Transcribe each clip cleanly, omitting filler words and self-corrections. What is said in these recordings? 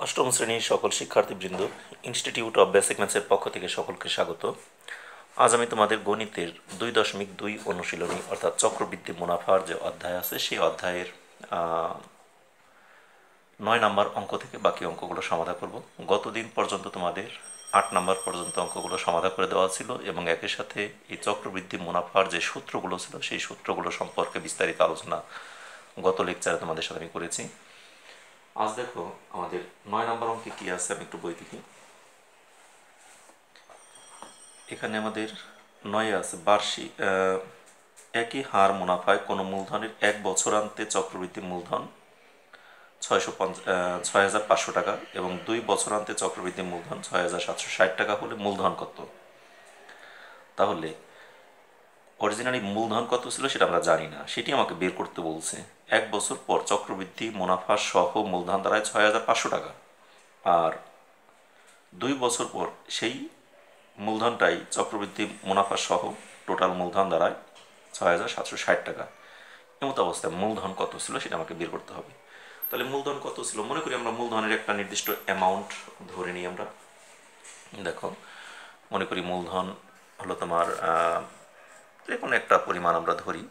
অষ্টম শ্রেণীর সকল শিক্ষার্থীবৃন্দ, ইনস্টিটিউট অব বেসিক ম্যাথসের পক্ষ থেকে সকলকে স্বাগত। আজ আমি তোমাদের গণিতের 2.2 অনুশীলনী অর্থাৎ চক্রবৃদ্ধি মুনাফার যে অধ্যায় আছে সেই অধ্যায়ের 9 নাম্বার অঙ্ক থেকে বাকি অঙ্কগুলো সমাধান করব। গতদিন পর্যন্ত তোমাদের 8 নাম্বার পর্যন্ত অঙ্কগুলো সমাধান করে দেওয়া ছিল এবং একই সাথে এই চক্রবৃদ্ধি মুনাফার যে সূত্রগুলো ছিল সেই সূত্রগুলো সম্পর্কে বিস্তারিত আলোচনা গত লেকচারে তোমাদের সাথে আমি করেছি। আজ দেখো আমাদের 9 নাম্বার অঙ্কে কি আছে, আমি একটু বই দেখি। এখানে আমাদের 9 আছে বার্ষিক একই হার মুনাফায় কোনো মূলধনের 1 বছরান্তে চক্রবৃদ্ধি মূলধন 6,500 টাকা এবং 2 বছরান্তে চক্রবৃদ্ধি মূলধন 6,760 টাকা হলে মূলধন কত? তাহলে অরিজিনালি মূলধন কত ছিল সেটা আমরা জানি না, সেটি আমাকে বের করতে বলছে। 1 বছর পর চক্রবৃদ্ধি মুনাফা সহ মূলধন দাঁড়ায় 6,500 টাকা, আর 2 বছর পর সেই মূলধনটাই চক্রবৃদ্ধি মুনাফা সহ টোটাল মূলধন দাঁড়ায় 6,760 টাকা। এমত অবস্থায় মূলধন কত ছিল সেটা আমাকে বের করতে হবে। তাহলে মূলধন কত ছিল, মনে করি আমরা মূলধনের একটা নির্দিষ্ট অ্যামাউন্ট ধরে নিই। আমরা দেখো, মনে করি মূলধন হলো তোমার যে কোনো একটা পরিমাণ আমরা ধরি।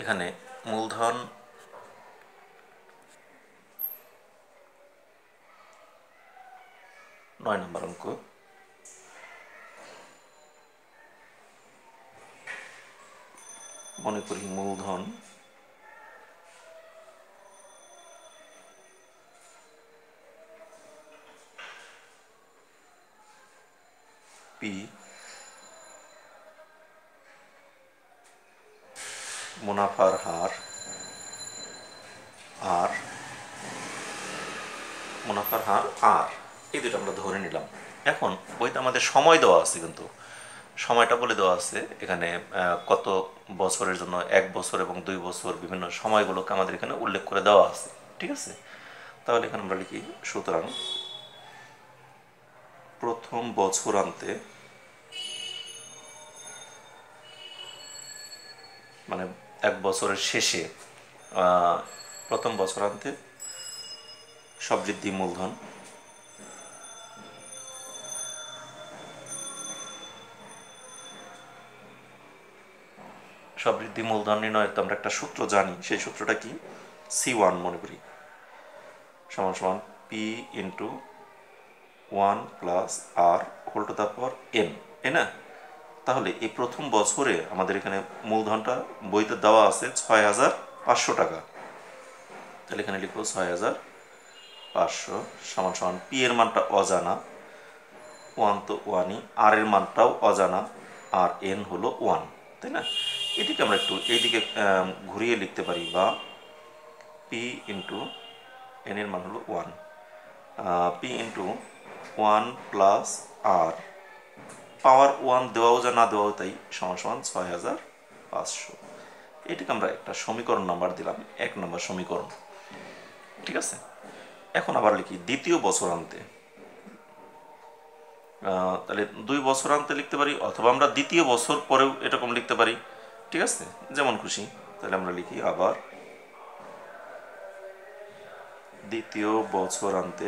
এখানে মূলধন নয় নম্বর অঙ্ক, মনে করি মূলধন পি, মুনাফার হার আর, এই দুটো আমরা ধরে নিলাম। এখন বইতে আমাদের সময় দেওয়া আছে, কিন্তু সময়টা বলে দেওয়া আছে এখানে কত বছরের জন্য, 1 বছর এবং 2 বছর, বিভিন্ন সময়গুলোকে আমাদের এখানে উল্লেখ করে দেওয়া আছে। ঠিক আছে, তাহলে এখানে আমরা লিখি, সুতরাং প্রথম বছরান্তে, মানে 1 বছরের শেষে, প্রথম বছরান্তে সবৃদ্ধি মূলধন নির্ণয়ের তো আমরা একটা সূত্র জানি। সেই সূত্রটা কি? C1 মনে করি সমান সমান P into 1 plus r whole to the power n, তাই না? তাহলে এই প্রথম বছরে আমাদের এখানে মূলধনটা বইতে দেওয়া আছে 6,500 টাকা। তাহলে এখানে লিখবো 6,500 সমান সমান পি এর মানটা অজানা, 1 তো 1ই, আর এর মানটাও অজানা, আর n হলো 1, তাই না? এদিকে আমরা একটু এইদিকে ঘুরিয়ে লিখতে পারি, বা পি ইন্টু n এর মান হলো 1, পি ইন্টু 1 প্লাস আর পাওয়ার 1 দেওয়াও যা না দেওয়াও তাই, সমান সমান 6,500। এটাকে আমরা একটা সমীকরণ নাম্বার দিলাম, 1 নম্বর সমীকরণ। ঠিক আছে, এখন আবার লিখি দ্বিতীয় বছরান্তে। তাহলে 2 বছরান্তে লিখতে পারি, অথবা আমরা দ্বিতীয় বছর পরেও এরকম লিখতে পারি। ঠিক আছে, যেমন খুশি। তাহলে আমরা লিখি আবার দ্বিতীয় বছরান্তে,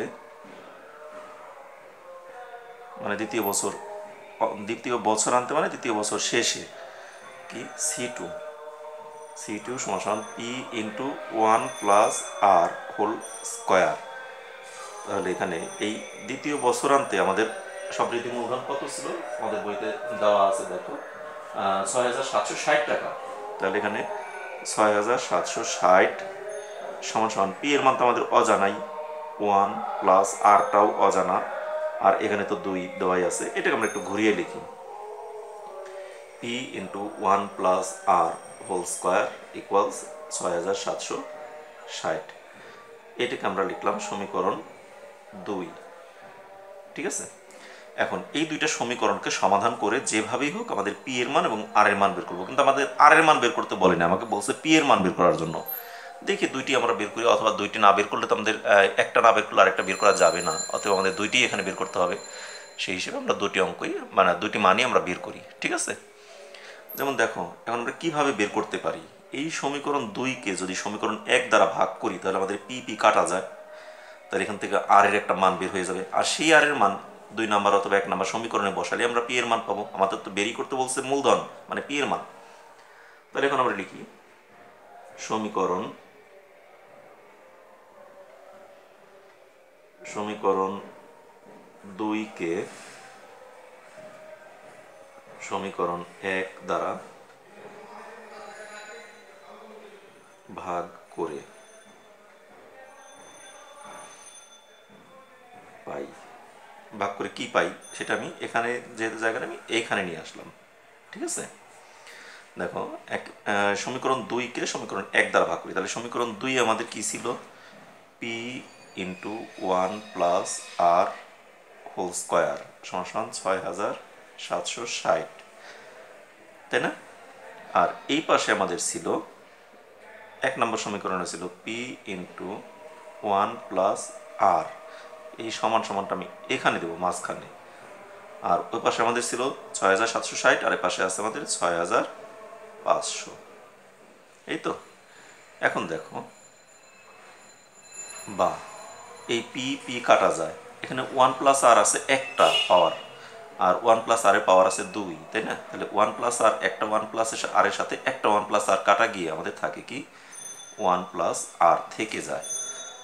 মানে দ্বিতীয় বছরান্তে মানে দ্বিতীয় বছর শেষে, কি C2 সমান সমান P into 1 plus r whole square. তাহলে এখানে এই দ্বিতীয় বছরান্তে আমাদের সবৃদ্ধি মূলধন কত ছিল? আমাদের বইতে দেওয়া আছে, দেখো 6,760 টাকা। তাহলে এখানে 6,760 সমান সমান পি এর মান তো আমাদের অজানাই, 1 প্লাস আরটাও অজানা, আর এখানে তো 2 দেওয়াই আছে। এটাকে আমরা একটু ঘুরিয়ে লিখি, P into 1 plus r whole square equals 6,760। এটাকে আমরা লিখলাম সমীকরণ 2। ঠিক আছে, এখন এই দুইটা সমীকরণকে সমাধান করে যেভাবেই হোক আমাদের পি এর মান এবং আর এর মান বের করবো। কিন্তু আমাদের আর এর মান বের করতে বলেনি, আমাকে বলছে পি এর মান বের করার জন্য। দেখি দুইটি আমরা বের করি, অথবা দুইটি না বের করলে তো আমাদের একটা না বের করলে আরেকটা বের করা যাবে না, অথবা আমাদের দুইটি এখানে বের করতে হবে। সেই হিসেবে আমরা দুটি অঙ্কই মানে দুটি মানই আমরা বের করি, ঠিক আছে। যেমন দেখো এখন আমরা কীভাবে বের করতে পারি, এই সমীকরণ 2কে যদি সমীকরণ 1 দ্বারা ভাগ করি তাহলে আমাদের পি পি কাটা যায়, তাহলে এখান থেকে আর এর একটা মান বের হয়ে যাবে, আর সেই আর এর মান 2 নাম্বার অথবা 1 নাম্বার সমীকরণে বসালে আমরা পি এর মান পাবো। আমাদের তো বেরই করতে বলছে মূলধন মানে পি এর মান। তাহলে এখন আমরা লিখি সমীকরণ 2কে সমীকরণ 1 দ্বারা ভাগ করে পাই। ভাগ করে কি পাই সেটা আমি এখানে যেহেতু জায়গাটা আমি এইখানে নিয়ে আসলাম, ঠিক আছে। দেখো সমীকরণ 2কে সমীকরণ 1 দ্বারা ভাগ করি, তাহলে সমীকরণ 2 আমাদের কি ছিল, P into 1 plus r whole square সমান 6760, তাই না। আর এই পাশে আমাদের ছিল 1 নম্বর সমীকরণে ছিল পি ইন্টু 1 প্লাস আর, এই সমান সমানটা আমি এখানে দেবো মাঝখানে, আর ওই পাশে আমাদের ছিল 6760, আর এই পাশে আছে আমাদের 6500, এই তো। এখন দেখো বা এই পি পি কাটা যায়, এখানে 1 প্লাস আর আছে একটা পাওয়ার, আর 1 প্লাস আর এর পাওয়ার আছে 2, তাই না। তাহলে 1 প্লাস আর একটা 1 প্লাস আর এর সাথে একটা 1 প্লাস আর কাটা গিয়ে আমাদের থাকে কি 1 প্লাস আর থেকে যায়।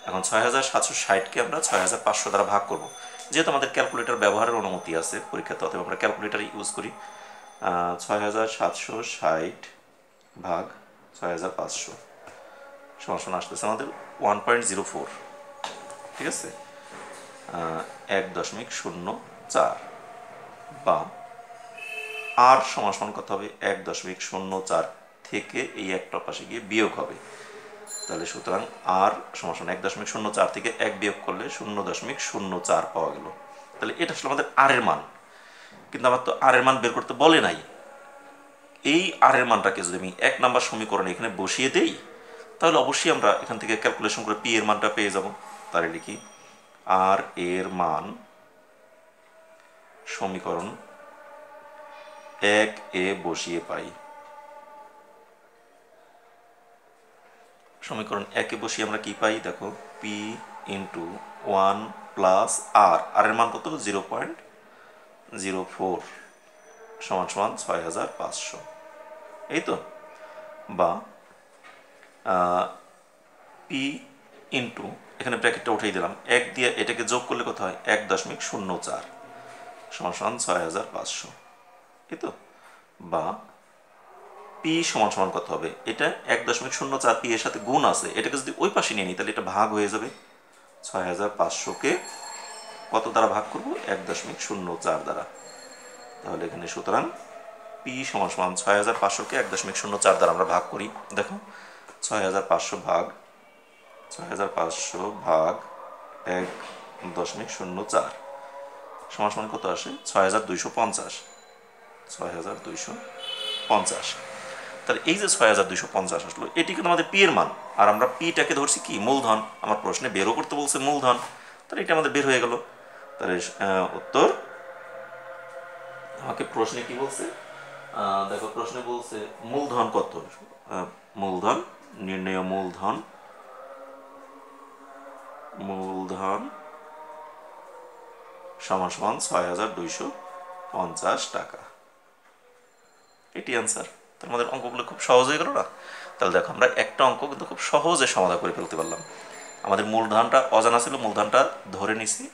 এখন 6760কে আমরা 6500 দ্বারা ভাগ করব, যেহেতু আমাদের ক্যালকুলেটর ব্যবহারের অনুমতি আছে পরীক্ষাতে, অতএব আমরা ক্যালকুলেটর ইউজ করি। 6760 ভাগ 6500 সমান আসতেছে আমাদের 1.04, ঠিক আছে, 1.04, বা আর সমান কত হবে 1.04 থেকে এই একটা পাশে গিয়ে বিয়োগ হবে, তাহলে সুতরাং আর সমান 1.04 থেকে 1 বিয়োগ করলে 0.04 পাওয়া গেল। তাহলে এটা আসলে আমাদের আর এর মান, কিন্তু আমার তো আর এর মান বের করতে বলে নাই। এই আর এর মানটাকে যদি আমি 1 নাম্বার সমীকরণে এখানে বসিয়ে দেই তাহলে অবশ্যই আমরা এখান থেকে ক্যালকুলেশন করে পি এর মানটা পেয়ে যাব। তাহলে লিখি আর এর মান সমীকরণ 1 এ বসিয়ে পাই। সমীকরণ 1 এ বসিয়ে আমরা কি পাই, দেখো পি ইন্টু 1 প্লাস আর, আর এর মান কত 0.04 সমান 6500, এই তো। বা পি ইন্টু এখানে ব্র্যাকেটটা উঠিয়ে দিলাম, 1 দিয়ে এটাকে যোগ করলে কত হয় 1.04 সমান 6500, এই তো। বা পি সমান কত হবে, এটা 1.04 পি এর সাথে গুণ আছে, এটাকে যদি ওই পাশে নিয়ে নিই তাহলে এটা ভাগ হয়ে যাবে। 6500কে কত দ্বারা ভাগ করব 1.04 দ্বারা, তাহলে এখানে সুতরাং পি সমান 6500কে 1.04 দ্বারা আমরা ভাগ করি। দেখো 6500 ভাগ 1.04 সমান কত আসে 6250, তাহলে এই যে 6250 আসলো এটি কিন্তু আমাদের পি এর মান, আর আমরা পিটাকে ধরছি কি মূলধন, আমার প্রশ্নে বেরও করতে বলছে মূলধন, তাহলে এটা আমাদের বের হয়ে গেল। তাহলে উত্তর আমাকে প্রশ্নে কি বলছে, দেখো প্রশ্নে বলছে মূলধন কত, মূলধন নির্ণয় মূলধন সমান 6250 টাকা, এটি অ্যান্সার। তার আমাদের অঙ্কগুলো খুব সহজ হয়ে গেল না। তাহলে দেখো আমরা একটা অঙ্ক কিন্তু খুব সহজে সমাধান করে ফেলতে পারলাম। আমাদের মূলধনটা অজানা ছিল, মূলধনটা ধরে নিছি,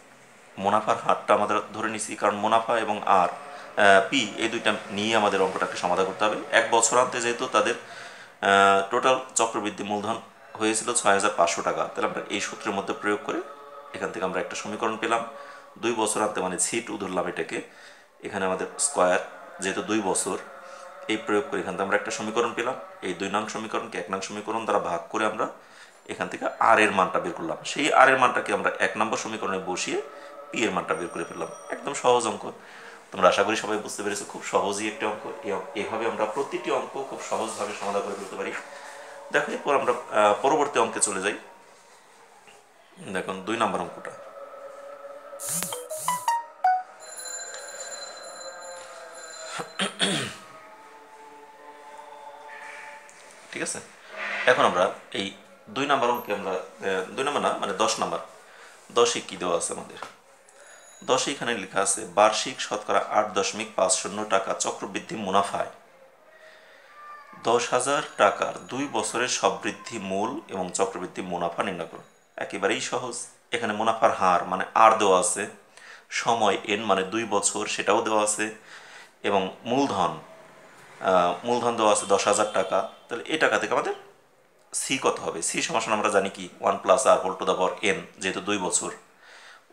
মুনাফার হারটা আমাদের ধরে নিছি, কারণ মুনাফা এবং আর পি এই দুইটা নিয়ে আমাদের অঙ্কটাকে সমাধান করতে হবে। 1 বছরান্তে যেহেতু তাদের টোটাল চক্রবৃদ্ধি মূলধন হয়েছিল 6500 টাকা, তাহলে আমরা এই সূত্রের মধ্যে প্রয়োগ করে এখান থেকে আমরা একটা সমীকরণ পেলাম। 2 বছরান্তে মানে C2 ধরলাম এটাকে, এখানে আমাদের স্কোয়ার যেহেতু 2 বছর, এই প্রয়োগ করে এখান থেকে আমরা একটা সমীকরণ পেলাম। এই 2 নং সমীকরণকে 1 নং সমীকরণ দ্বারা ভাগ করে আমরা এখান থেকে আর এর মানটা বের করলাম। সেই আর এর মানটাকে আমরা 1 নম্বর সমীকরণে বসিয়ে পি এর মানটা বের করে ফেললাম। একদম সহজ অঙ্ক, তোমরা আশা করি সবাই বুঝতে পেরেছো। খুব সহজই একটা অঙ্ক, এভাবে আমরা প্রতিটি অঙ্ক খুব সহজভাবে সমাধান করে ফেলতে পারি। দেখো এরপর আমরা পরবর্তী অঙ্কে চলে যাই। দেখুন 2 নম্বর অঙ্কটা। ঠিক আছে, এখন আমরা এই 2 নম্বর অঙ্কে আমরা 2 নম্বর না মানে 10 নম্বর, 10-এ কি দেওয়া আছে আমাদের? 10-এ এখানে লেখা আছে বার্ষিক শতকরা 8.50 টাকা চক্রবৃদ্ধি মুনাফায় 10,000 টাকার 2 বছরের সববৃদ্ধি মূল এবং চক্রবৃদ্ধি মুনাফা নির্ণয় করুন। একেবারেই সহজ। এখানে মুনাফার হার মানে আর দেওয়া আছে, সময় এন মানে 2 বছর সেটাও দেওয়া আছে, এবং মূলধন দেওয়া আছে 10,000 টাকা। তাহলে এই টাকা থেকে আমাদের সি কত হবে? সি সমান আমরা জানি কি 1+r⁴n, যেহেতু 2 বছর,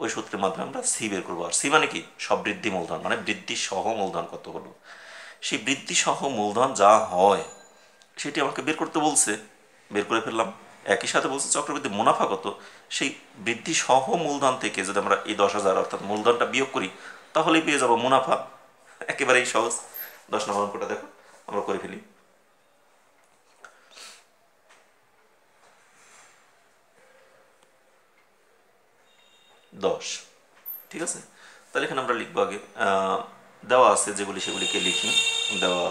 ওই সূত্রের মাধ্যমে আমরা সি বের করবো। আর সি মানে কি? সববৃদ্ধি মূলধন মানে বৃদ্ধি সহ মূলধন কত হলো। সেই বৃদ্ধি সহ মূলধন যা হয় সেটি আমাকে বের করতে বলছে, বের করে ফেললাম। একই সাথে বলছে চক্রবৃদ্ধি মুনাফা কত, সেই বৃদ্ধি সহ মূলধন থেকে যদি আমরা এই 10,000 অর্থাৎ মূলধনটা বিয়োগ করি তাহলেই পেয়ে যাব মুনাফা। একেবারেই সহজ। 10 নম্বর অঙ্কটা দেখো আমরা করে ফেলি। 10, ঠিক আছে। তাহলে এখানে আমরা লিখবো আগে, দেওয়া আছে যেগুলি সেগুলিকে লিখি। দেওয়া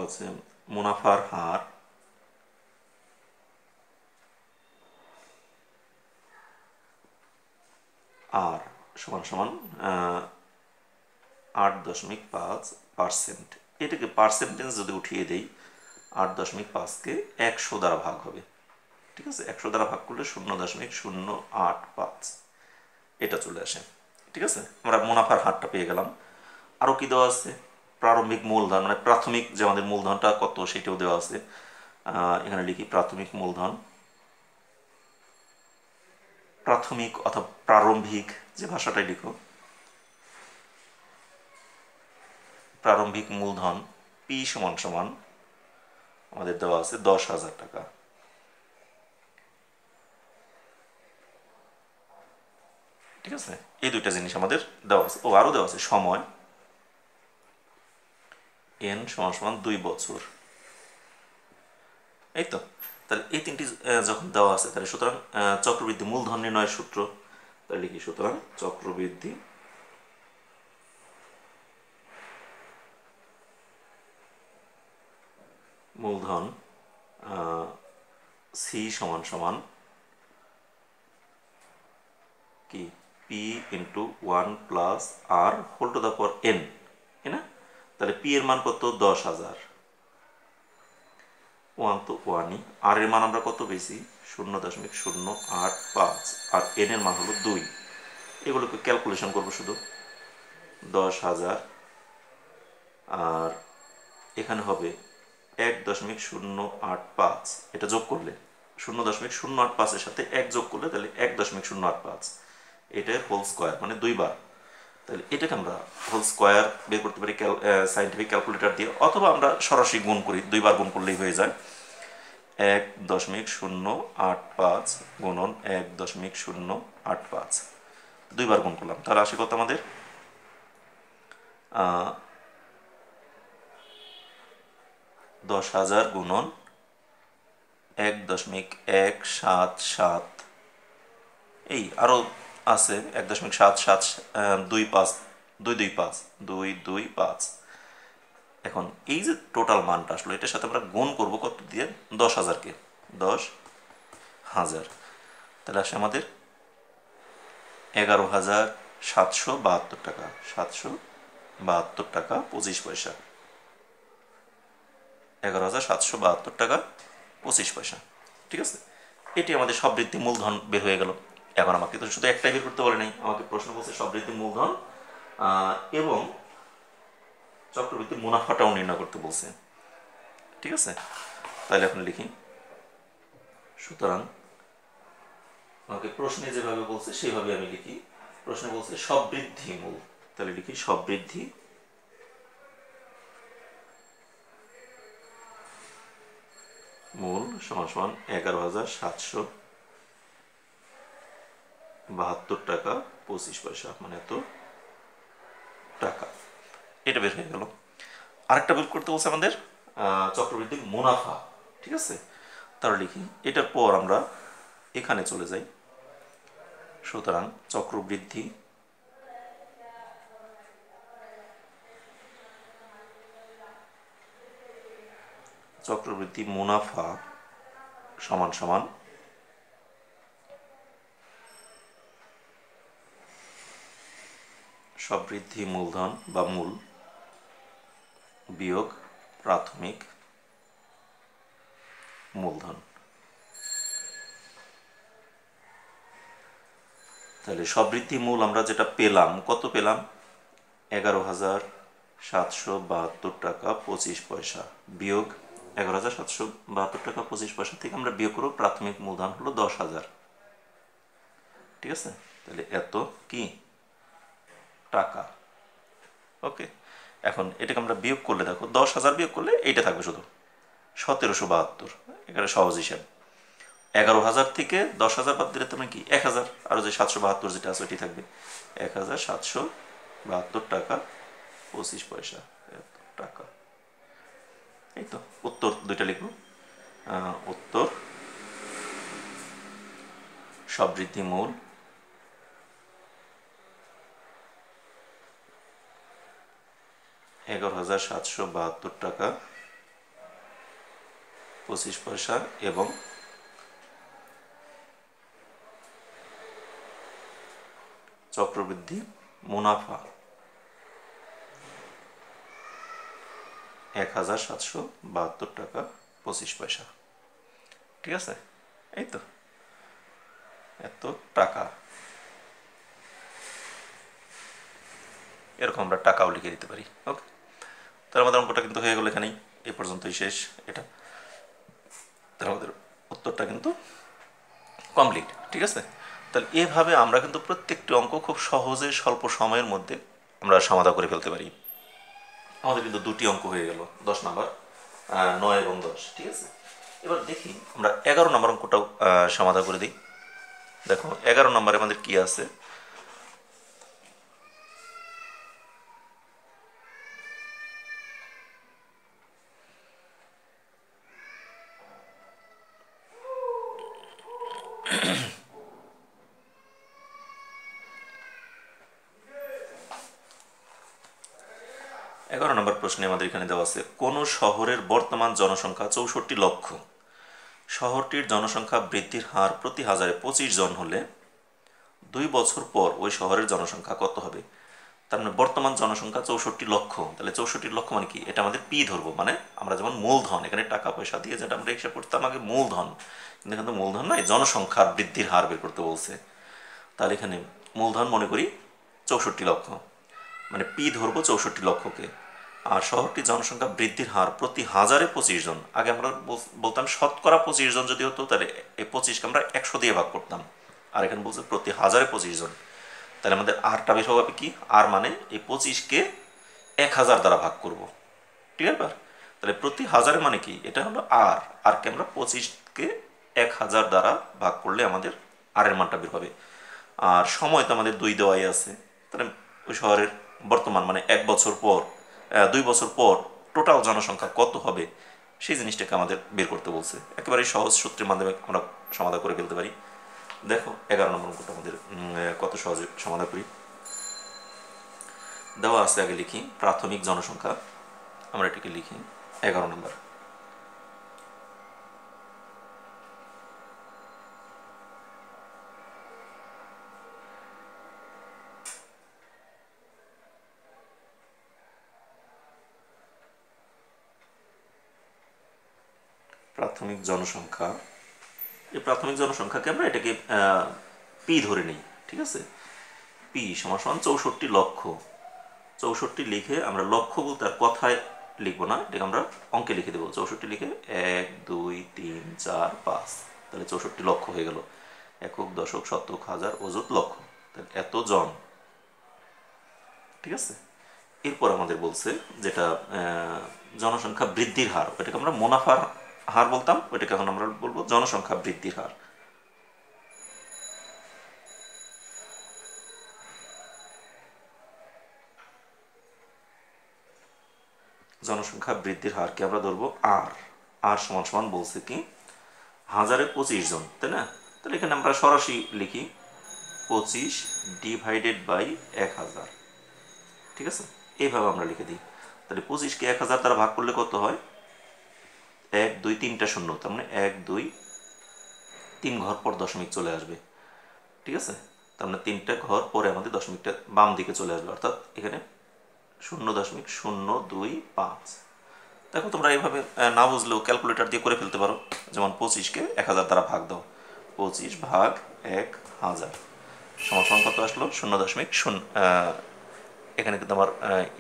আছে মুনাফার হার আর সমান সমান 8.5%। এটাকে পার্সেন্টেজ যদি উঠিয়ে দেই 8.5-কে 100 দ্বারা ভাগ হবে। ঠিক আছে, 100 দ্বারা ভাগ করলে 0.085 এটা চলে আসে। ঠিক আছে, আমরা মুনাফার হারটা পেয়ে গেলাম। আরও কি দেওয়া আছে? প্রারম্ভিক মূলধন মানে প্রাথমিক যে আমাদের মূলধনটা কত সেটাও দেওয়া আছে। এখানে লিখি প্রাথমিক মূলধন, প্রাথমিক অথবা প্রারম্ভিক যে ভাষাটাই লিখো, প্রারম্ভিক মূলধন পি সমান সমান আমাদের দেওয়া আছে 10,000 টাকা। ঠিক আছে, এই দুইটা জিনিস আমাদের দেওয়া আছে। ও আরও দেওয়া আছে সময় এন সমান সমান 2 বছর। এই তো, তাহলে এই তিনটি যখন দেওয়া আছে তাহলে সুতরাং চক্রবৃদ্ধি মূলধন নির্ণয়ের সূত্র তাহলে লিখি, সুতরাং চক্রবৃদ্ধি মূলধন সি সমান সমান কি পি ইন্টু 1+r⁴n, তাই না? তাহলে পি এর মান কত? 10,000। 1 তো 1ই, আর এর মান আমরা কত পেয়েছি? 0.085, আর এন এর মান হলো 2। এগুলোকে ক্যালকুলেশন করবো শুধু। 10,000 আর এখানে হবে 1.085, এটা যোগ করলে 0.085-এর সাথে 1 যোগ করলে তাহলে 1.085, এটার হোল স্কোয়ার মানে 2 বার। তাহলে এটাকে আমরা হোল স্কোয়ার বের করতে পারি সাইন্টিফিক ক্যালকুলেটর দিয়ে, অথবা আমরা সরাসরি গুণ করি, 2 বার গুণ করলেই হয়ে যায়। 1.085 গুণন 1.085, 2 বার গুণ করলাম, তাহলে আসে কত আমাদের? 10,000 গুণন 1.177, এই আরও আছে 1.77, 225। এখন এই যে টোটাল মানটা আসলো এটার সাথে আমরা গুণ করবো কত দিয়ে? 10,000-কে 10,000, তাহলে আসে আমাদের 11,772 টাকা, 772 টাকা 25 পয়সা। 11,772 টাকা 25 পয়সা। ঠিক আছে, এটি আমাদের সববৃদ্ধি মূলধন বের হয়ে গেল। এখন আমাকে তো শুধু একটাই বের করতে বলে নাই, আমাকে প্রশ্ন বলছে সববৃদ্ধি মূলধন এবং চক্রবৃদ্ধি মুনাফাটাও নির্ণয় করতে বলছে। ঠিক আছে, তাহলে এখন লিখি, সুতরাং আমাকে প্রশ্নে যেভাবে বলছে সেইভাবে আমি লিখি। প্রশ্নে বলছে সববৃদ্ধি মূল, তাহলে লিখি সববৃদ্ধি মূল সমান সমান 11,772 টাকা 25 পয়সা, মানে এত টাকা। এটা বের হয়ে গেল। আরেকটা বের করতে বলছে আমাদের চক্রবৃদ্ধির মুনাফা। ঠিক আছে, তাহলে লিখি এটার পর আমরা এখানে চলে যাই। সুতরাং চক্রবৃদ্ধি মুনাফা সমান সমান সবৃদ্ধি মূলধন বা মূল বিয়োগ প্রাথমিক মূলধন। তাহলে সবৃদ্ধি মূল আমরা যেটা পেলাম, কত পেলাম? 11,772 টাকা 25 পয়সা বিয়োগ 11,772 টাকা 25 পয়সা থেকে আমরা বিয়োগ করব প্রাথমিক মূলধন হলো 10,000। ঠিক আছে, তাহলে এত কি টাকা। ওকে, এখন এটাকে আমরা বিয়োগ করলে দেখো 10,000 বিয়োগ করলে এইটা থাকবে শুধু 1772। এখানে সহজ হিসাব। 11,000 থেকে 10,000 বাদ দিলে তোমার কি 1,000, আর যে 772 যেটা আছে ওইটি থাকবে 1,772 টাকা 25 পয়সা টাকা। এই তো উত্তর দুইটা লিখব। উত্তর সবৃদ্ধি মূল $11,772 টাকা 25 পয়সা এবং চক্রবৃদ্ধি মুনাফা 1,772 টাকা 25 পয়সা। ঠিক আছে, এই তো এত টাকা। এরকম আমরা টাকাও লিখে দিতে পারি। ওকে, তাহলে আমাদের অঙ্কটা কিন্তু হয়ে গেল এখানেই, এই পর্যন্তই শেষ এটা। তাহলে আমাদের উত্তরটা কিন্তু কমপ্লিট। ঠিক আছে, তাহলে এভাবে আমরা কিন্তু প্রত্যেকটি অঙ্ক খুব সহজে স্বল্প সময়ের মধ্যে আমরা সমাধান করে ফেলতে পারি। আমাদের কিন্তু দুটি অঙ্ক হয়ে গেল, 10 নাম্বার, 9 এবং 10। ঠিক আছে, এবার দেখি আমরা 11 নম্বর অঙ্কটাও সমাধান করে দিই। দেখো 11 নম্বরে আমাদের কি আছে? এগারো নম্বর প্রশ্নে আমাদের এখানে দেওয়া আছে কোন শহরের বর্তমান জনসংখ্যা 64 লক্ষ। শহরটির জনসংখ্যা বৃদ্ধির হার প্রতি হাজারে 25 জন হলে 2 বছর পর ওই শহরের জনসংখ্যা কত হবে? তার মানে বর্তমান জনসংখ্যা 64 লক্ষ। তাহলে 64 লক্ষ মানে কি? এটা আমাদের পি ধরবো, মানে আমরা যেমন মূলধন, এখানে টাকা পয়সা দিয়ে যেটা আমরা হিসাব করতাম আগে মূলধন, কিন্তু এখানে মূলধন নয়, জনসংখ্যার বৃদ্ধির হার বের করতে বলছে। তাহলে এখানে মূলধন মনে করি 64 লক্ষ, মানে পি ধরবো 64 লক্ষকে। আর শহরটির জনসংখ্যা বৃদ্ধির হার প্রতি হাজারে 25 জন। আগে আমরা বলতাম শতকরা 25 জন যদি হতো, তাহলে এই 25কে আমরা 100 দিয়ে ভাগ করতাম, আর এখানে বলছে প্রতি হাজারে 25 জন। তাহলে আমাদের আরটা বের হবে কি? আর মানে এই 25কে 1000 দ্বারা ভাগ করব। ঠিক আছে, তাহলে প্রতি হাজারে মানে কি? এটা হলো আর, আরকে আমরা 25কে 1000 দ্বারা ভাগ করলে আমাদের আর এর মানটা বের হবে। আর সময় তো আমাদের 2 দেওয়াই আছে, তাহলে ওই শহরের বর্তমান মানে 1 বছর পর 2 বছর পর টোটাল জনসংখ্যা কত হবে সেই জিনিসটাকে আমাদের বের করতে বলছে। একেবারে সহজ সূত্রের মাধ্যমে আমরা সমাধান করে ফেলতে পারি। দেখো 11 নম্বর অঙ্কটা আমাদের কত সহজে সমাধান করি। দেওয়া আছে, আগে লিখি প্রাথমিক জনসংখ্যা, আমরা এটাকে লিখি 11 নম্বর। প্রাথমিক জনসংখ্যা, এই প্রাথমিক জনসংখ্যাকে আমরা এটাকে পি ধরে নিই। ঠিক আছে, পি সমান 64 লক্ষ। 64 লিখে আমরা লক্ষ বলতে আর কথায় লিখবো না, এটাকে আমরা অঙ্কে লিখে দেবো। 64 লিখে 1 2 3 4 5, তাহলে 64 লক্ষ হয়ে গেল। একক, দশক, শতক, হাজার, অযুত, লক্ষ, তাহলে এত জন। ঠিক আছে, এরপর আমাদের বলছে যেটা জনসংখ্যা বৃদ্ধির হার, ওইটাকে আমরা মুনাফার হার বলতাম, ওইটাকে এখন আমরা বলবো জনসংখ্যা বৃদ্ধির হার। জনসংখ্যা বৃদ্ধির হারকে আমরা ধরবো আর আর সমান সমান বলছে কি 1000-এ 25 জন, তাই না? তাহলে এখানে আমরা সরাসরি লিখি 25 ডিভাইডেড বাই 1000, ঠিক আছে? এইভাবে আমরা লিখে দিই। তাহলে 25কে 1000 দ্বারা ভাগ করলে কত হয়? 1 2 3টা শূন্য, তার মানে 1 2 3 ঘর পর দশমিক চলে আসবে, ঠিক আছে? তার মানে 3টা ঘর পরে আমাদের দশমিকটা বাম দিকে চলে আসবে, অর্থাৎ এখানে 0.025। দেখো তোমরা এইভাবে না বুঝলেও ক্যালকুলেটর দিয়ে করে ফেলতে পারো। যেমন 25কে 1000 দ্বারা ভাগ দাও, 25 ভাগ 1000 সমান সমান কত আসলো? 0.0, এখানে কিন্তু আমার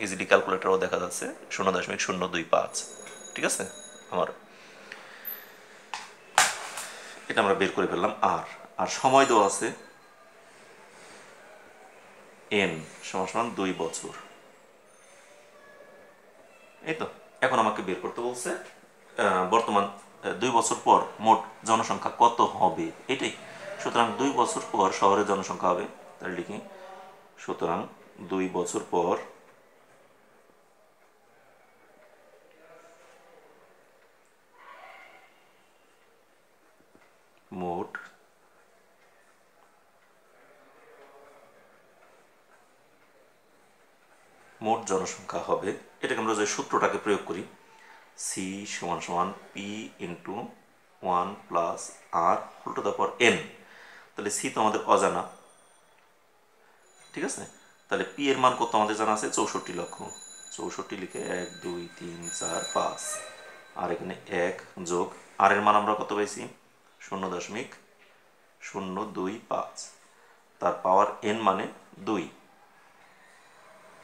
ইজিলি ক্যালকুলেটরও দেখা যাচ্ছে 0.025, ঠিক আছে? আমার এটা আমরা বের করে ফেললাম। আর সময় দেওয়া আছে n সমান সমান 2 বছর। এই তো এখন আমাকে বের করতে বলছে বর্তমান 2 বছর পর মোট জনসংখ্যা কত হবে, এটাই। সুতরাং 2 বছর পর শহরের জনসংখ্যা হবে, তাহলে লিখি সুতরাং 2 বছর পর মোট জনসংখ্যা হবে। এটাকে আমরা যে সূত্রটাকে প্রয়োগ করি, সি সমান সমান P into 1 plus r whole to the power n. তাহলে সি তো আমাদের অজানা, ঠিক আছে? তাহলে পি এর মান কত আমাদের জানা আছে? 64 লক্ষ। 64 লিখে 1 2 3 4 5, আর এখানে 1 যোগ আর এর মান আমরা কত পাইছি? 0.025, তার পাওয়ার এন মানে 2।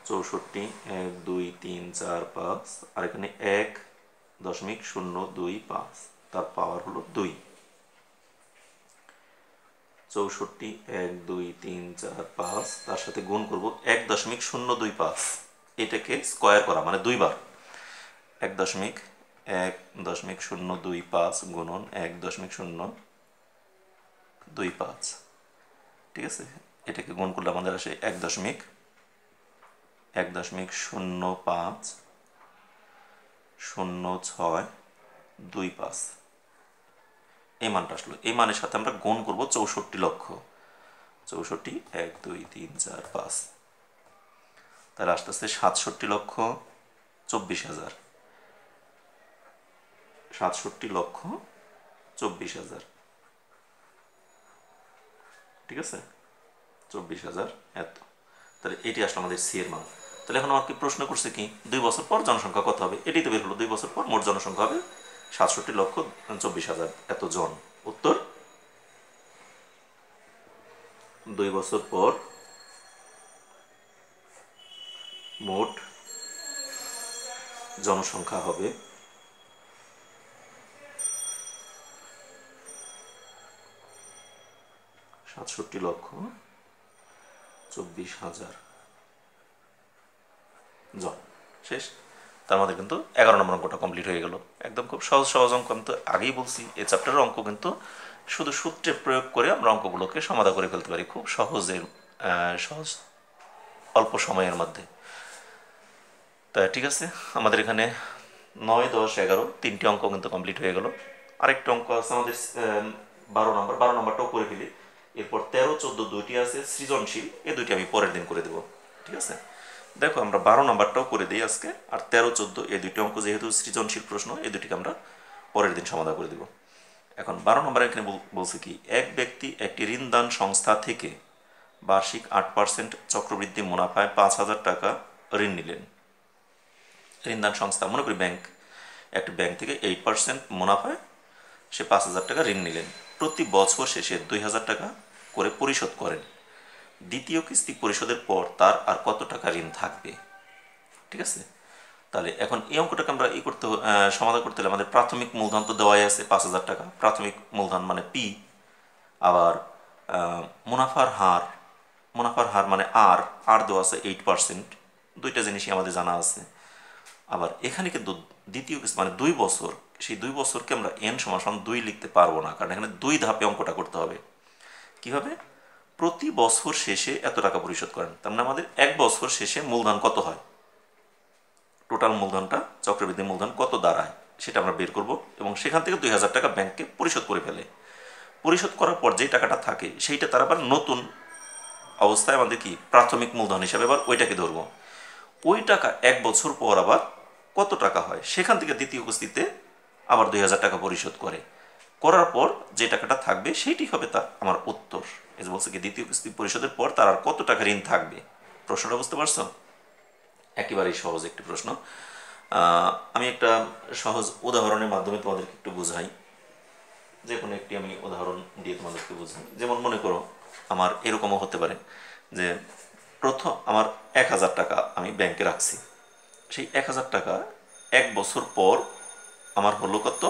64 1 2 3 4 5, আর এখানে 1.025, তার পাওয়ার হলো 2। 64 1 2 3 4 5, তার সাথে গুণ করব 1.025, এটাকে স্কোয়ার করা মানে 2 বার। 1.025 গুণন 1.025, ঠিক আছে? এটাকে গুণ করলে আমাদের আসে 1.0052625, এই মানটা আসলো। এই মানের সাথে আমরা গুণ করব 64 লক্ষ। 64 1 2 3 4 5, তাহলে আস্তে আস্তে 67,24,000। 67,24,000, ঠিক আছে? 24,000 এত। তাহলে এটি আসলে আমাদের সি এর মান। তাহলে এখন আমাকে প্রশ্ন করছে কি 2 বছর পর জনসংখ্যা কত হবে, এটাই তো বের হলো। 2 বছর পর মোট জনসংখ্যা হবে 67,24,000 এত জন। উত্তর 2 বছর পর মোট জনসংখ্যা হবে 67,24,000 জন। শেষ। তার মধ্যে কিন্তু 11 নম্বর অঙ্কটা কমপ্লিট হয়ে গেল। একদম খুব সহজ সহজ অঙ্ক। আমি তো আগেই বলছি এই চ্যাপ্টারের অঙ্ক কিন্তু শুধু সূত্রে প্রয়োগ করে আমরা অঙ্কগুলোকে সমাধা করে ফেলতে পারি খুব সহজে, সহজ অল্প সময়ের মধ্যে। তা ঠিক আছে, আমাদের এখানে 9 10 11 তিনটি অঙ্ক কিন্তু কমপ্লিট হয়ে গেল। আরেকটা অঙ্ক আছে আমাদের 12 নম্বরটাও করে ফেলি। এরপর 13 14 দুইটি আছে সৃজনশীল, এই দুইটি আমি পরের দিন করে দেব, ঠিক আছে? দেখো আমরা 12 নম্বরটাও করে দিই আজকে, আর 13 14 এই দুইটি অঙ্ক যেহেতু সৃজনশীল প্রশ্ন, এই দুটিকে আমরা পরের দিন সমাধান করে দেব। এখন 12 নম্বরে এখানে বলছে কি, এক ব্যক্তি একটি ঋণদান সংস্থা থেকে বার্ষিক 8% চক্রবৃদ্ধি মুনাফায় 5,000 টাকা ঋণ নিলেন। ঋণদান সংস্থা মনে করি ব্যাংক, একটি ব্যাংক থেকে 8% মুনাফায় সে 5,000 টাকা ঋণ নিলেন। প্রতি বছর শেষে 2,000 টাকা করে পরিশোধ করেন। দ্বিতীয় কিস্তি পরিশোধের পর তার আর কত টাকা ঋণ থাকবে, ঠিক আছে? তাহলে এখন এই অঙ্কটাকে আমরা সমাধান করতে হলে আমাদের প্রাথমিক মূলধন তো দেওয়াই আছে 5,000 টাকা, প্রাথমিক মূলধন মানে পি। আবার মুনাফার হার মানে আর দেওয়া আছে 8%, দুইটা জিনিসই আমাদের জানা আছে। আবার এখানে কিন্তু দ্বিতীয় কিস্তি মানে 2 বছর, সেই 2 বছরকে আমরা এন সমান 2 লিখতে পারবো না, কারণ এখানে 2 ধাপে অঙ্কটা করতে হবে। কিভাবে? প্রতি বছর শেষে এত টাকা পরিশোধ করেন, তার মানে আমাদের 1 বছর শেষে মূলধন কত হয়, টোটাল মূলধনটা চক্রবৃদ্ধি মূলধন কত দাঁড়ায় সেটা আমরা বের করব এবং সেখান থেকে 2000 টাকা ব্যাংককে পরিশোধ করে ফেলে। পরিশোধ করার পর যেই টাকাটা থাকে সেইটা তার আবার নতুন অবস্থায় আমাদের কি প্রাথমিক মূলধন হিসাবে আবার ওইটাকে ধরবো। ওই টাকা 1 বছর পর আবার কত টাকা হয় সেখান থেকে দ্বিতীয় কিস্তিতে আবার 2000 টাকা পরিশোধ করে, করার পর যে টাকাটা থাকবে সেইটি হবে তার আমার উত্তর। এই যে বলছে কি দ্বিতীয় কিস্তি পরিশোধের পর তার আর কত টাকা ঋণ থাকবে। প্রশ্নটা বুঝতে পারছো? একেবারেই সহজ একটি প্রশ্ন। আমি একটা সহজ উদাহরণের মাধ্যমে তোমাদেরকে একটু বোঝাই। যে কোনো একটি আমি উদাহরণ দিয়ে তোমাদেরকে বোঝাই। যেমন মনে করো আমার এরকমও হতে পারে যে প্রথম আমার 1000 টাকা আমি ব্যাংকে রাখছি, সেই 1000 টাকা 1 বছর পর আমার হলো কত,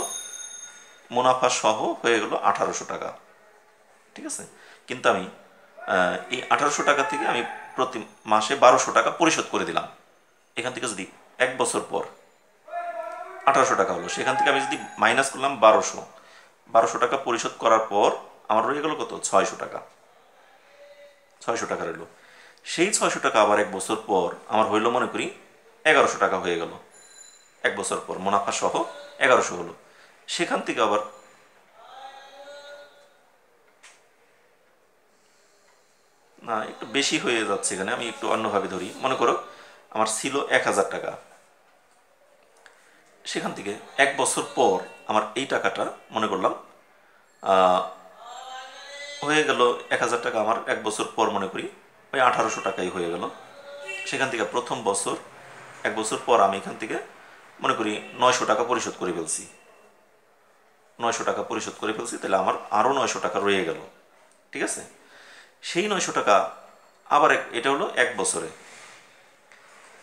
মুনাফা সহ হয়ে গেল 1800 টাকা। ঠিক আছে, কিন্তু আমি এই 1800 টাকা থেকে আমি প্রতি মাসে 1200 টাকা পরিশোধ করে দিলাম। এখান থেকে যদি 1 বছর পর 1800 টাকা হলো, সেখান থেকে আমি যদি মাইনাস করলাম 1200 টাকা পরিশোধ করার পর আমার রয়ে গেল কত, 600 টাকা। 600 টাকা রইল। সেই 600 টাকা আবার 1 বছর পর আমার হইল মনে করি 1100 টাকা হয়ে গেল। 1 বছর পর মুনাফা সহ 1100 হলো। সেখান থেকে আবার না, একটু বেশি হয়ে যাচ্ছে এখানে, আমি একটু অন্যভাবে ধরি। মনে করো আমার ছিল 1000 টাকা, সেখান থেকে 1 বছর পর আমার এই টাকাটা মনে করলাম হয়ে গেল 1000 টাকা। আমার 1 বছর পর মনে করি ওই 1800 টাকাই হয়ে গেল। সেখান থেকে প্রথম বছর 1 বছর পর আমি এখান থেকে মনে করি 900 টাকা পরিশোধ করে ফেলছি। 900 টাকা পরিশোধ করে ফেলছি, তাহলে আমার আরও 900 টাকা রয়ে গেল। ঠিক আছে, সেই 900 টাকা আবার এটা হলো 1 বছরে।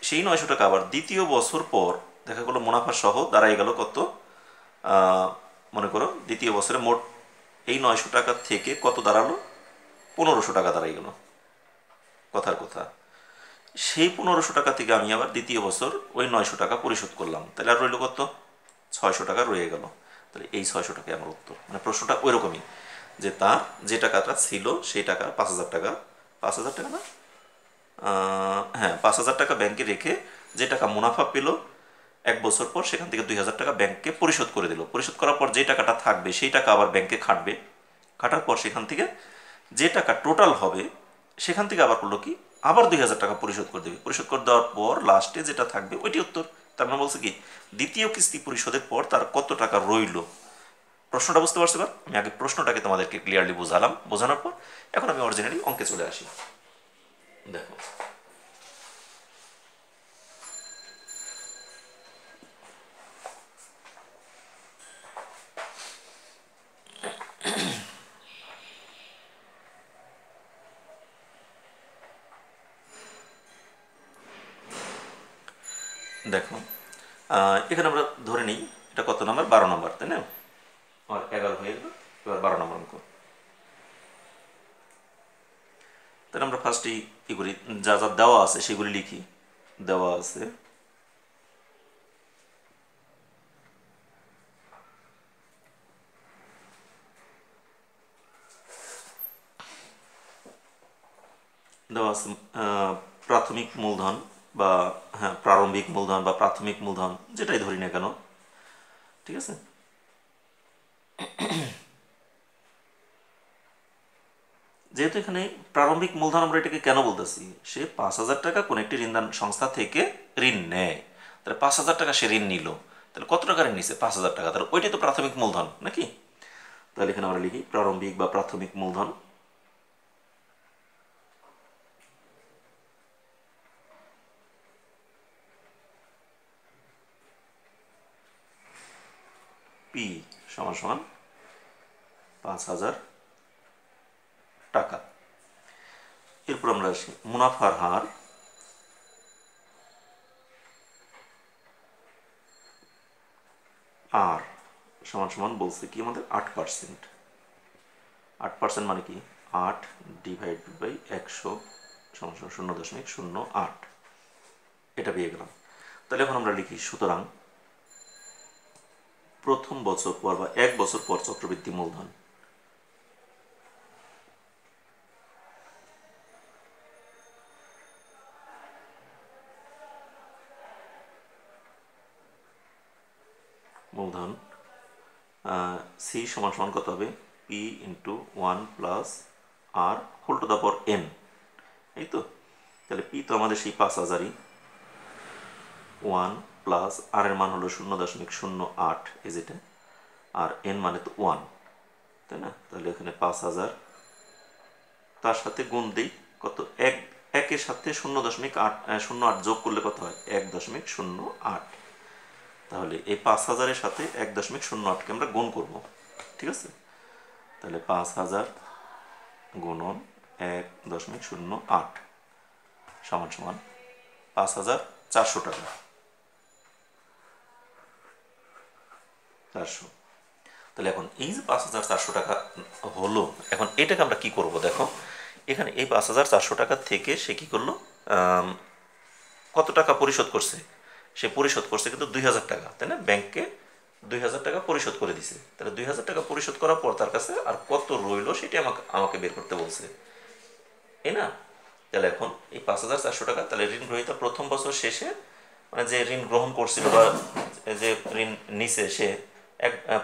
সেই 900 টাকা আবার দ্বিতীয় বছর পর দেখা গেলো মুনাফা সহ দাঁড়াই গেল কত, মনে করো দ্বিতীয় বছরে মোট এই 900 টাকা থেকে কত দাঁড়ালো, 1500 টাকা দাঁড়াই গেল। কথার কথা, সেই 1500 টাকা থেকে আমি আবার দ্বিতীয় বছর ওই 900 টাকা পরিশোধ করলাম, তাহলে আর রইল কত, 600 টাকা রয়ে গেল। তাহলে এই 600 টাকাই আমার উত্তর। মানে প্রশ্নটা ওই রকমই, যে তার যে টাকাটা ছিল সেই টাকা 5000 টাকা, 5000 টাকা না, হ্যাঁ 5000 টাকা ব্যাংকে রেখে যে টাকা মুনাফা পেল 1 বছর পর সেখান থেকে 2000 টাকা ব্যাংককে পরিশোধ করে দিল। পরিশোধ করার পর যে টাকাটা থাকবে সেই টাকা আবার ব্যাংকে খাটবে, খাটার পর সেখান থেকে যে টাকা টোটাল হবে সেখান থেকে আবার করলো কি আবার 2000 টাকা পরিশোধ করে দেবে। পরিশোধ করে দেওয়ার পর লাস্টে যেটা থাকবে ওইটি উত্তর। তার মানে বলছে কি দ্বিতীয় কিস্তি পরিশোধের পর তার কত টাকা রইল। প্রশ্নটা বুঝতে পারছো? এবার আমি আগে প্রশ্নটাকে তোমাদেরকে ক্লিয়ারলি বোঝালাম, বোঝানোর পর এখন আমি অরিজিনালি অঙ্কে চলে আসি। দেখো দেখো এখানে আমরা ধরে নিই এটা কত নম্বর, 12 নম্বর, তাই না? আর 11 হয়ে গেল, এবার 12 নম্বর অঙ্ক। তাহলে আমরা ফার্স্টেই ই করি, যা যা দেওয়া আছে সেগুলি লিখি। দেওয়া আছে দেওয়া আছে প্রাথমিক মূলধন বা হ্যাঁ প্রারম্ভিক মূলধন বা প্রাথমিক মূলধন যেটাই ধরি না কেন, ঠিক আছে? যেহেতু এখানে প্রারম্ভিক মূলধন আমরা এটাকে কেন বলতেছি, সে 5000 টাকা কোন একটি ঋণদান সংস্থা থেকে ঋণ নেয়, তাহলে 5000 টাকা সে ঋণ নিল, তাহলে কত টাকা ঋণ নিছে, 5000 টাকা, তাহলে ওইটাই তো প্রাথমিক মূলধন নাকি? তাহলে এখানে আমরা লিখি প্রারম্ভিক বা প্রাথমিক মূলধন। পি সমান সমান 5000 টাকা। এরপর আমরা আসি মুনাফার হার, আর সমান সমান বলছে কি আমাদের 8%। 8% মানে কি 8 ডিভাইড বাই 100 সমান সমান 0.08, এটা পেয়ে গেলাম। তাহলে এখন আমরা লিখি সুতরাং প্রথম বছর পর বা 1 বছর পর চক্রবৃদ্ধি মূলধন সি সমান সমান কত হবে P into 1 plus r whole to the power n, এই তো। তাহলে পি তো আমাদের সেই 5000ই, 1 প্লাস আর এর মান হলো 0.08 ইজ এটা, আর এন মানে তো 1, তাই না? তাহলে এখানে 5000, তার সাথে গুণ দিই কত, একের সাথে 0.08 যোগ করলে কত হয় 1.08। তাহলে এই 5000-এর সাথে 1.08কে আমরা গুণ করব, ঠিক আছে? তাহলে 5000 গুণন 1.08 সমান সমান 5400 টাকা, 400। তাহলে এখন এই যে 5400 টাকা হলো, এখন এটাকে আমরা কি করব দেখো, এখানে এই 5400 টাকা থেকে সে কি করলো, কত টাকা পরিশোধ করছে, সে পরিশোধ করছে কিন্তু 2000 টাকা, তাই না? ব্যাংকে 2000 টাকা পরিশোধ করে দিছে। তাহলে 2000 টাকা পরিশোধ করার পর তার কাছে আর কত রইলো সেটা আমাকে বের করতে বলছে, তাই না? তাহলে এখন এই 5400 টাকা, তাহলে ঋণ গ্রহীতা প্রথম বছর শেষে মানে যে ঋণ গ্রহণ করছিল বা যে ঋণ নিছে সে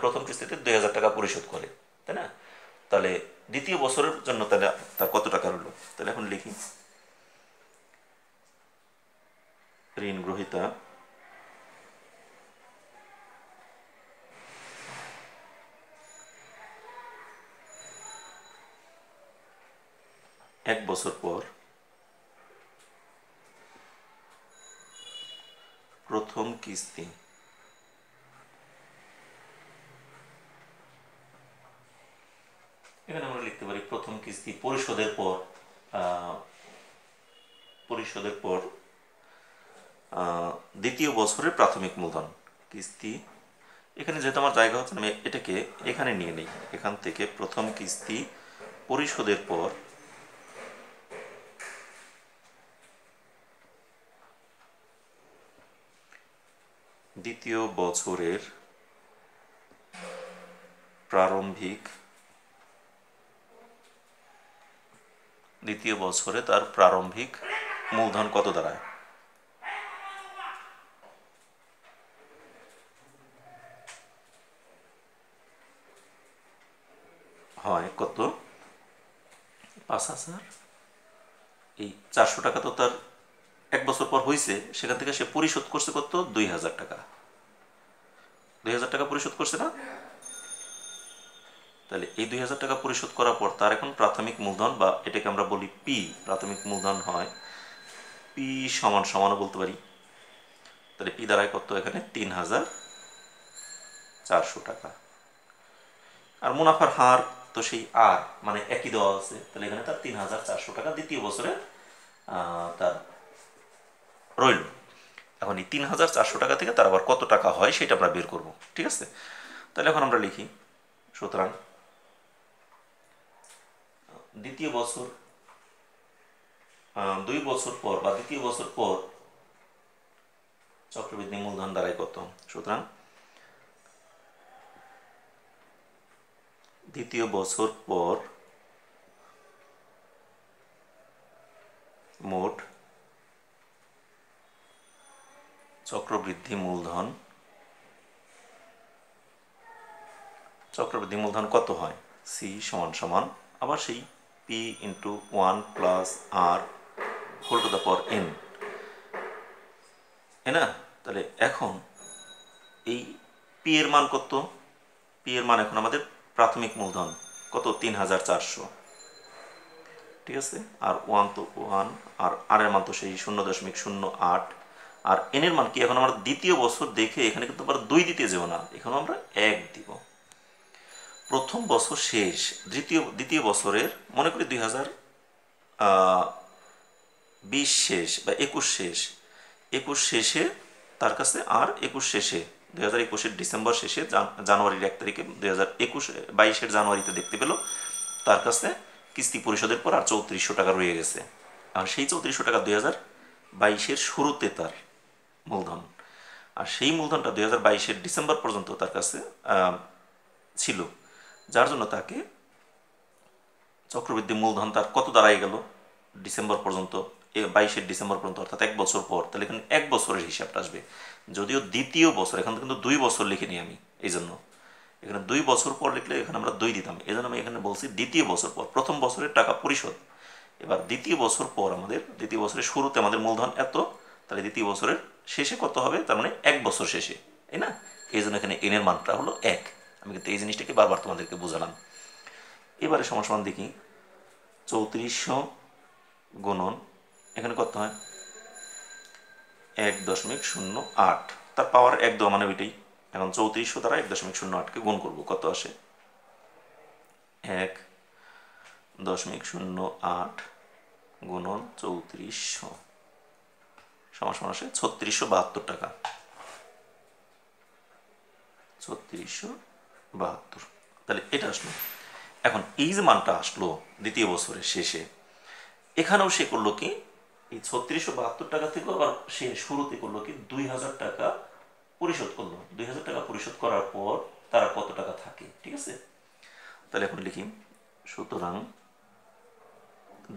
প্রথম কিস্তিতে 2000 টাকা পরিশোধ করে, তাই না? তাহলে দ্বিতীয় বছরের জন্য তাহলে তার কত টাকা রইল, তাহলে এখন লিখি ঋণ গ্রহীতা এক বছর পর প্রথম কিস্তি এখানে আমরা লিখতে পারি প্রথম কিস্তি পরিশোধের পর দ্বিতীয় বছরের প্রাথমিক মূলধন কিস্তি। এখানে যেহেতু আমার জায়গা হচ্ছে আমি এটাকে এখানে নিয়ে নিই, এখান থেকে প্রথম কিস্তি পরিশোধের পর দ্বিতীয় বছরের তার প্রারম্ভিক মূলধন কত দাঁড়ায়, হয় কত 5000, এই 400 টাকা তো তার এক বছর পর হয়েছে, সেখান থেকে সে পরিশোধ করছে কত 2000 টাকা, 2000 টাকা পরিশোধ করছে না? তাহলে এই 2000 টাকা পরিশোধ করার পর তার এখন প্রাথমিক মূলধন, বা এটাকে আমরা বলি পি, প্রাথমিক মূলধন হয় পি সমান সমানও বলতে পারি। তাহলে পি দাঁড়ায় কত এখানে 3400 টাকা। আর মুনাফার হার তো সেই আর মানে একই দেওয়া আছে, তাহলে এখানে তার 3400 টাকা দ্বিতীয় বছরে তার রইল। এখন এই 3400 টাকা থেকে তার আবার কত টাকা হয় সেটা আমরা বের করব, ঠিক আছে? তাহলে এখন আমরা লিখি, সুতরাং দ্বিতীয় বছর 2 বছর পর বা দ্বিতীয় বছর পর চক্রবৃদ্ধি মূলধন দাঁড়ায় কত, সুতরাং দ্বিতীয় বছর পর মোট চক্রবৃদ্ধি মূলধন কত হয়, সি সমান সমান আবার সেই P into 1 plus r whole to the power n, তাই না? তাহলে এখন এই পি এর মান কত, পি এর মান এখন আমাদের প্রাথমিক মূলধন কত 3400, ঠিক আছে? আর 1 তো 1, আর এর মান তো সেই 0.08, আর এন এর মান কি এখন আমরা দ্বিতীয় বছর দেখে এখানে কিন্তু আমরা 2 দিতে যাব না, এখানে আমরা 1 দিব। প্রথম বছর শেষ, দ্বিতীয় বছরের মনে করি 2020 শেষ বা 21 শেষে তার কাছে, আর 21 শেষে 2021-এর ডিসেম্বর শেষে জানুয়ারির 1 তারিখে 2022-এর জানুয়ারিতে দেখতে পেল তার কাছে কিস্তি পরিশোধের পর আর 3400 টাকা রয়ে গেছে। আর সেই 3400 টাকা 2022-এর শুরুতে তার মূলধন, আর সেই মূলধনটা 2022-এর ডিসেম্বর পর্যন্ত তার কাছে ছিল, যার জন্য তাকে চক্রবৃদ্ধি মূলধন তার কত দাঁড়ায় গেল ডিসেম্বর পর্যন্ত, 22-এর ডিসেম্বর পর্যন্ত, অর্থাৎ 1 বছর পর। তাহলে এখানে 1 বছরের হিসাবটা আসবে, যদিও দ্বিতীয় বছর, এখান থেকে কিন্তু 2 বছর লিখে নিই আমি, এই জন্য এখানে 2 বছর পর লিখলে এখানে আমরা 2 দিতাম, এই জন্য আমি এখানে বলছি দ্বিতীয় বছর পর। প্রথম বছরের টাকা পরিশোধ, এবার দ্বিতীয় বছর পর আমাদের, দ্বিতীয় বছরের শুরুতে আমাদের মূলধন এত, তাহলে দ্বিতীয় বছরের শেষে কত হবে, তার মানে 1 বছর শেষে, তাই না? এই জন্য এখানে এন এর মানটা হলো 1। আমি কিন্তু এই জিনিসটাকে বারবার তোমাদেরকে বোঝালাম। এবারে সমান দেখি 3400 গুণন, এখানে কত হয় 1.08, তার পাওয়ার 1 দেওয়া মানে ওইটাই। এখন 3400 দ্বারা 1.08কে গুণ করব, কত আসে 1.08 গুণন 3400 সমান আসে 3672 টাকা। 3672, তাহলে এটা আসলো। এখন এই যে মানটা আসলো দ্বিতীয় বছরের শেষে, এখানেও সে করলো কি, এই 3672 টাকা থেকে আবার সে শুরুতে করলো কি 2000 টাকা পরিশোধ করলো। 2000 টাকা পরিশোধ করার পর তারা কত টাকা থাকে, ঠিক আছে? তাহলে এখন লিখি, সুতরাং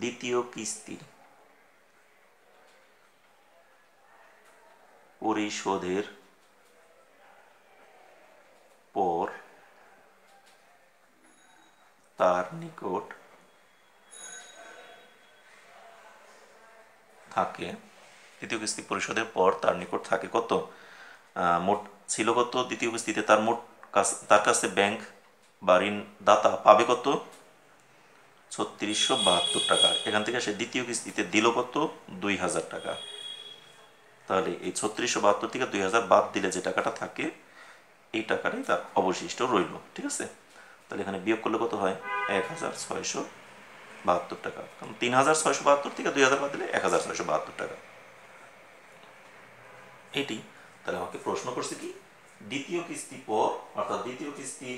দ্বিতীয় কিস্তি পরিশোধের পর তার নিকট থাকে, দ্বিতীয় কিস্তি পরিশোধের পর তার নিকট থাকে কত, মোট ছিল কত দ্বিতীয় কিস্তিতে, তার কাছে ব্যাংক বা ঋণদাতা পাবে কত 3672 টাকা। এখান থেকে সে দ্বিতীয় কিস্তিতে দিল কত 2000 টাকা। তাহলে এই 3672 থেকে 2000 বাদ দিলে যে টাকাটা থাকে, এই টাকাটাই তার অবশিষ্ট রইল, ঠিক আছে? তাহলে এখানে বিয়োগ করলে কত হয় 1672 টাকা। কারণ 3672 থেকে 2000 বাদ দিলে 1672 টাকা, এটি। তাহলে আমাকে প্রশ্ন করছে কি, দ্বিতীয় কিস্তি পর, অর্থাৎ দ্বিতীয় কিস্তি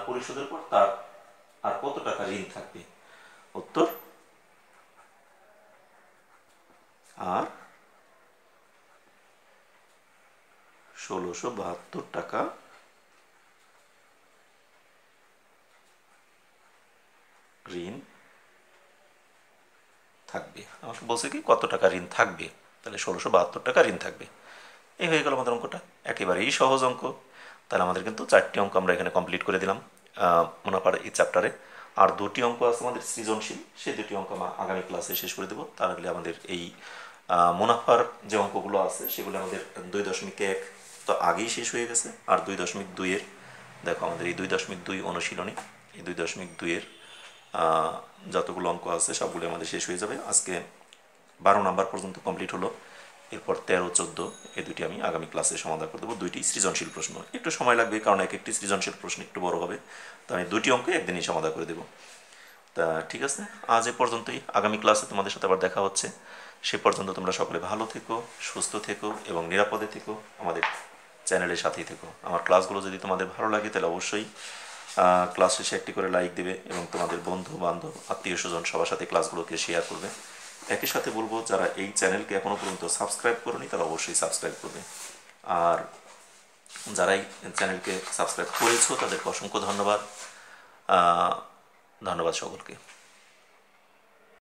পরিশোধের পর তার আর কত টাকা ঋণ থাকবে। উত্তর, আর 1672 টাকা ঋণ থাকবে। আমাকে বলছে কি কত টাকা ঋণ থাকবে, তাহলে 1672 টাকা ঋণ থাকবে। এই হয়ে গেল আমাদের অঙ্কটা, একেবারেই সহজ অঙ্ক। তাহলে আমাদের কিন্তু 4টি অঙ্ক আমরা এখানে কমপ্লিট করে দিলাম মুনাফার এই চ্যাপ্টারে। আর 2টি অঙ্ক আছে আমাদের সৃজনশীল, সেই 2টি অঙ্ক আমরা আগামী ক্লাসে শেষ করে দেবো। তাহলে আমাদের এই মুনাফার যে অঙ্কগুলো আছে সেগুলো আমাদের 2.1 তো আগেই শেষ হয়ে গেছে। আর 2.2-এর দেখো, আমাদের এই 2.2 অনুশীলনী, এই 2.2-এর যতগুলো অঙ্ক আছে সবগুলো আমাদের শেষ হয়ে যাবে। আজকে 12 নাম্বার পর্যন্ত কমপ্লিট হলো। এরপর 13-14 এই দুটি আমি আগামী ক্লাসে সমাধান করে দেবো। 2টি সৃজনশীল প্রশ্ন, একটু সময় লাগবে কারণ এক একটি সৃজনশীল প্রশ্ন একটু বড় হবে। তো আমি 2টি অঙ্ক একদিনই সমাধান করে দেবো। তা ঠিক আছে, আজ এ পর্যন্তই। আগামী ক্লাসে তোমাদের সাথে আবার দেখা হচ্ছে। সে পর্যন্ত তোমরা সকলে ভালো থেকো, সুস্থ থেকো এবং নিরাপদে থেকো। আমাদের চ্যানেলের সাথেই থেকো। আমার ক্লাসগুলো যদি তোমাদের ভালো লাগে তাহলে অবশ্যই ক্লাস শেষে একটি করে লাইক দেবে এবং তোমাদের বন্ধু বান্ধব আত্মীয় স্বজন সবার সাথে ক্লাসগুলোকে শেয়ার করবে। একই সাথে বলবো, যারা এই চ্যানেলকে এখনও পর্যন্ত সাবস্ক্রাইব করোনি তারা অবশ্যই সাবস্ক্রাইব করবে। আর যারা এই চ্যানেলকে সাবস্ক্রাইব করেছো তাদেরকে অসংখ্য ধন্যবাদ। ধন্যবাদ সকলকে।